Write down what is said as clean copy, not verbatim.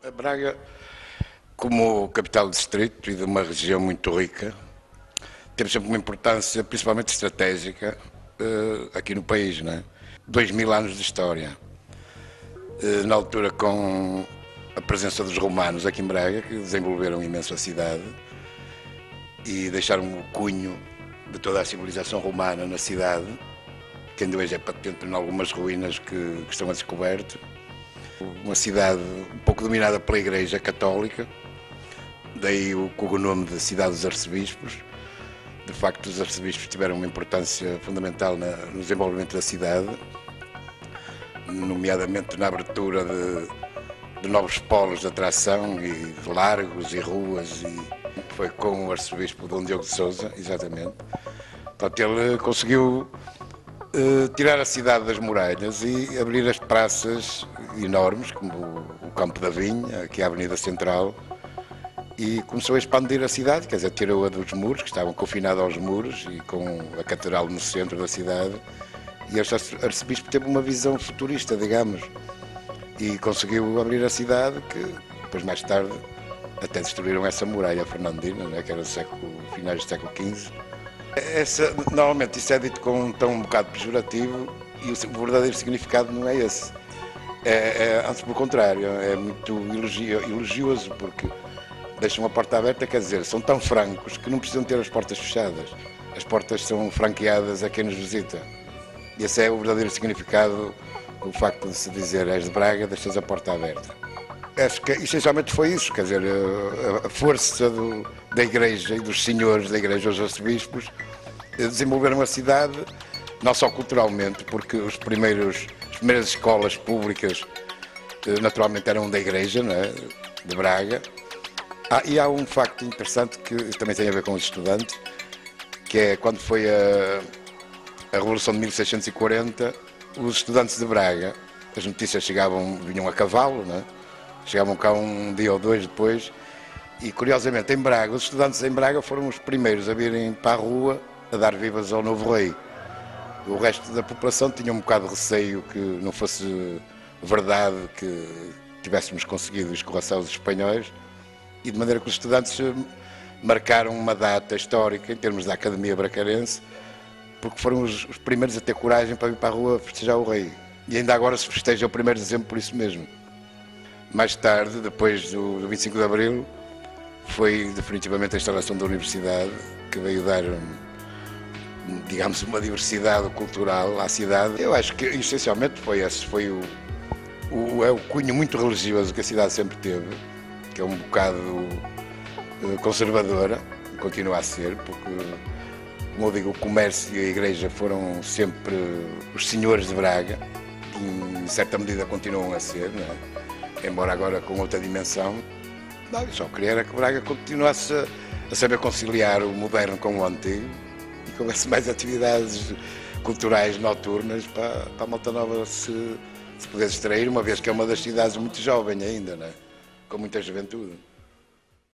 A Braga, como capital de distrito e de uma região muito rica, teve sempre uma importância, principalmente estratégica, aqui no país, não é? 2000 anos de história. Na altura, com a presença dos romanos aqui em Braga, que desenvolveram imenso a cidade e deixaram o cunho de toda a civilização romana na cidade, que ainda hoje é patente em algumas ruínas que estão a descoberto. Uma cidade um pouco dominada pela Igreja Católica, daí o cognome de Cidade dos Arcebispos. De facto, os arcebispos tiveram uma importância fundamental no desenvolvimento da cidade, nomeadamente na abertura de novos polos de atração e de largos e ruas, e foi com o arcebispo Dom Diogo de Sousa, exatamente. Portanto, ele conseguiu tirar a cidade das muralhas e abrir as praças enormes, como o Campo da Vinha, aqui a Avenida Central, e começou a expandir a cidade, quer dizer, tirou-a dos muros, que estavam confinados aos muros, e com a catedral no centro da cidade, e este arcebispo teve uma visão futurista, digamos, e conseguiu abrir a cidade, que depois, mais tarde, até destruíram essa muralha fernandina, né, que era do finais do século XV. Normalmente isso é dito com um tom um bocado pejorativo, e o verdadeiro significado não é esse. Antes, pelo contrário, é muito elogioso, porque deixam a porta aberta, quer dizer, são tão francos que não precisam ter as portas fechadas. As portas são franqueadas a quem nos visita. E esse é o verdadeiro significado, o facto de se dizer és de Braga, deixas a porta aberta. Acho que essencialmente foi isso, quer dizer, a força da Igreja e dos senhores da Igreja, os arcebispos, desenvolveram a cidade, não só culturalmente, porque as primeiras escolas públicas naturalmente eram da Igreja, não é? De Braga. E há um facto interessante que também tem a ver com os estudantes, que é quando foi a Revolução de 1640, os estudantes de Braga, as notícias vinham a cavalo, não é? Chegavam cá um dia ou dois depois, e curiosamente em Braga, os estudantes em Braga foram os primeiros a virem para a rua a dar vivas ao novo rei. O resto da população tinha um bocado de receio que não fosse verdade que tivéssemos conseguido escorraçar os espanhóis, e de maneira que os estudantes marcaram uma data histórica em termos da Academia Bracarense, porque foram os primeiros a ter coragem para vir para a rua festejar o rei. E ainda agora se festeja o 1º de dezembro por isso mesmo. Mais tarde, depois do 25 de Abril, foi definitivamente a instalação da universidade, que veio dar, digamos, uma diversidade cultural à cidade. Eu acho que essencialmente foi esse, foi o cunho muito religioso que a cidade sempre teve, que é um bocado conservadora, continua a ser, porque, como eu digo, o comércio e a igreja foram sempre os senhores de Braga, que em certa medida continuam a ser, não é? Embora agora com outra dimensão. Não, eu só queria era que Braga continuasse a saber conciliar o moderno com o antigo e que houvesse mais atividades culturais noturnas para a Malta Nova se poder distrair, uma vez que é uma das cidades muito jovem ainda, não é? Com muita juventude.